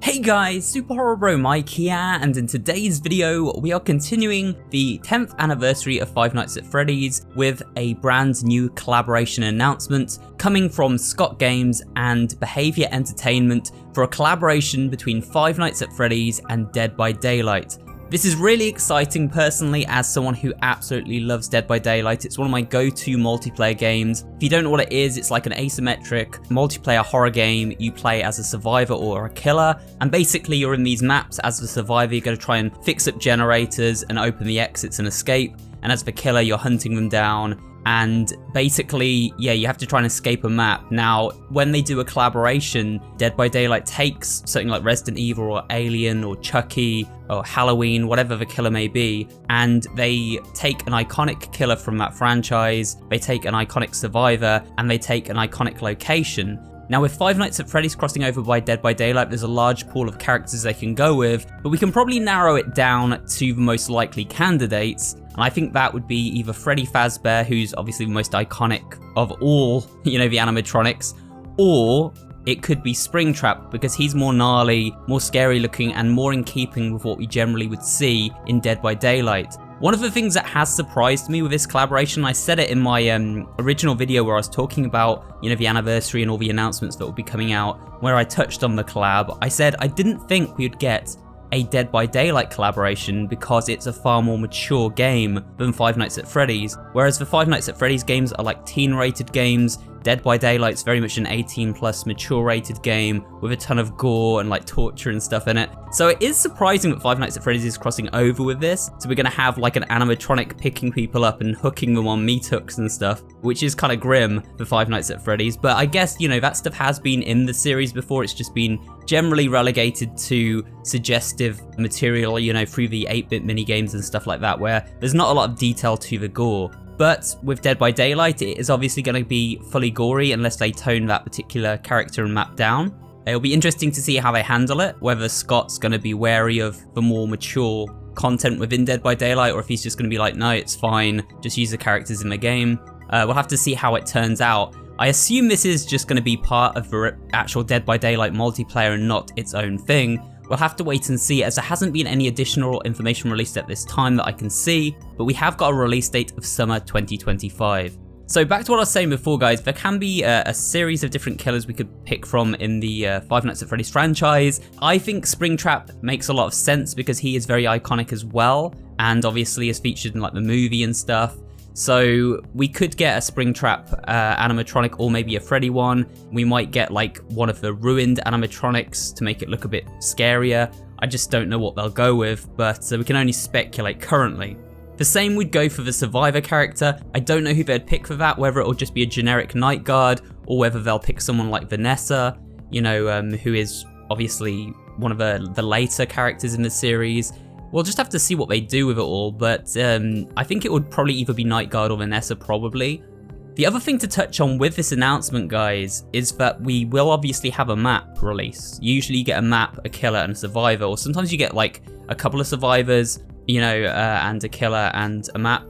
Hey guys, SuperHorrorBro Mike here, and in today's video we are continuing the 10th anniversary of Five Nights at Freddy's with a brand new collaboration announcement coming from Scott Games and Behaviour Entertainment for a collaboration between Five Nights at Freddy's and Dead by Daylight. This is really exciting personally as someone who absolutely loves Dead by Daylight. It's one of my go-to multiplayer games. If you don't know what it is, it's like an asymmetric multiplayer horror game. You play as a survivor or a killer, and basically you're in these maps as the survivor. You're going to try and fix up generators and open the exits and escape, and as the killer you're hunting them down. And basically, yeah, you have to try and escape a map. Now, when they do a collaboration, Dead by Daylight takes something like Resident Evil or Alien or Chucky or Halloween, whatever the killer may be, and they take an iconic killer from that franchise, they take an iconic survivor, and they take an iconic location. Now with Five Nights at Freddy's crossing over by Dead by Daylight, there's a large pool of characters they can go with, but we can probably narrow it down to the most likely candidates, and I think that would be either Freddy Fazbear, who's obviously the most iconic of all, the animatronics, or it could be Springtrap, because he's more gnarly, more scary looking, and more in keeping with what we generally would see in Dead by Daylight. One of the things that has surprised me with this collaboration, I said it in my original video where I was talking about, the anniversary and all the announcements that will be coming out, where I touched on the collab. I said I didn't think we'd get a Dead by Daylight collaboration because it's a far more mature game than Five Nights at Freddy's. Whereas the Five Nights at Freddy's games are like teen-rated games, Dead by Daylight's very much an 18+ mature-rated game with a ton of gore and like torture and stuff in it. So it is surprising that Five Nights at Freddy's is crossing over with this. So we're gonna have like an animatronic picking people up and hooking them on meat hooks and stuff, which is kind of grim for Five Nights at Freddy's. But I guess, that stuff has been in the series before. It's just been generally relegated to suggestive material, through the 8-bit minigames and stuff like that, where there's not a lot of detail to the gore. But with Dead by Daylight, it is obviously going to be fully gory unless they tone that particular character and map down. It'll be interesting to see how they handle it, whether Scott's going to be wary of the more mature content within Dead by Daylight, or if he's just going to be like, no, it's fine, just use the characters in the game. We'll have to see how it turns out. I assume this is just going to be part of the actual Dead by Daylight multiplayer and not its own thing. We'll have to wait and see, as there hasn't been any additional information released at this time that I can see, but we have got a release date of summer 2025. So back to what I was saying before, guys, there can be a series of different killers we could pick from in the Five Nights at Freddy's franchise. I think Springtrap makes a lot of sense because he is very iconic as well, and obviously is featured in like the movie and stuff. So we could get a Springtrap animatronic, or maybe a Freddy one. We might get like one of the ruined animatronics to make it look a bit scarier. I just don't know what they'll go with, but we can only speculate currently. The same would go for the survivor character. I don't know who they'd pick for that, whether it'll just be a generic night guard, or whether they'll pick someone like Vanessa, who is obviously one of the later characters in the series. We'll just have to see what they do with it all, but I think it would probably either be Night Guard or Vanessa, probably. The other thing to touch on with this announcement, guys, is that we will obviously have a map release. Usually you get a map, a killer, and a survivor, or sometimes you get like a couple of survivors, and a killer and a map.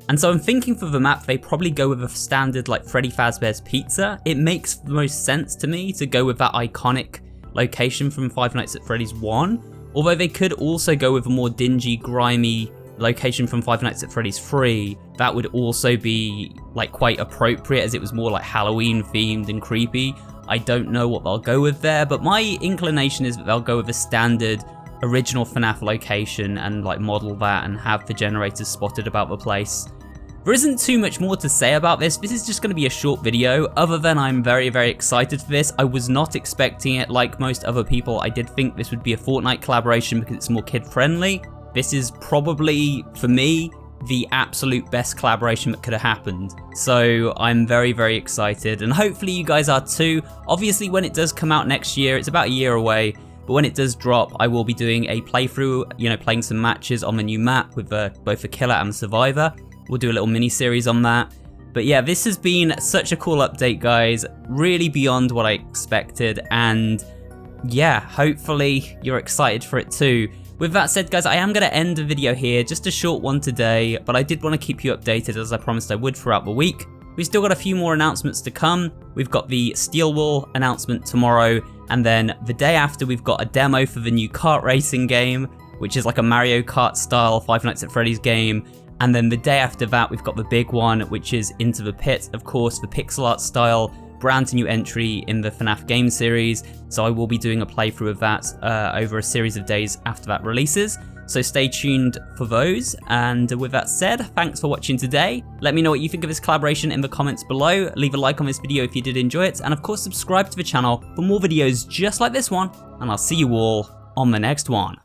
And so I'm thinking for the map, they probably go with a standard like Freddy Fazbear's Pizza. It makes the most sense to me to go with that iconic location from Five Nights at Freddy's 1. Although they could also go with a more dingy, grimy location from Five Nights at Freddy's 3. That would also be like quite appropriate, as it was more like Halloween themed and creepy. I don't know what they'll go with there, but my inclination is that they'll go with a standard original FNAF location and like model that and have the generators spotted about the place. There isn't too much more to say about this. This is just going to be a short video, other than I'm very, very excited for this. I was not expecting it like most other people. I did think this would be a Fortnite collaboration because it's more kid-friendly. This is probably, for me, the absolute best collaboration that could have happened. So I'm very, very excited, and hopefully you guys are too. Obviously, when it does come out next year, it's about a year away, but when it does drop, I will be doing a playthrough, playing some matches on the new map with both the killer and the survivor. We'll do a little mini-series on that. But yeah, this has been such a cool update, guys. Really beyond what I expected. And yeah, hopefully you're excited for it too. With that said, guys, I am going to end the video here. Just a short one today. But I did want to keep you updated, as I promised I would, throughout the week. We've still got a few more announcements to come. We've got the Steel Wall announcement tomorrow, and then the day after we've got a demo for the new kart racing game, which is like a Mario Kart style Five Nights at Freddy's game. And then the day after that we've got the big one, which is Into the Pit, of course, the pixel art style, brand new entry in the FNAF game series. So I will be doing a playthrough of that over a series of days after that releases. So stay tuned for those. And with that said, thanks for watching today. Let me know what you think of this collaboration in the comments below. Leave a like on this video if you did enjoy it. And of course, subscribe to the channel for more videos just like this one. And I'll see you all on the next one.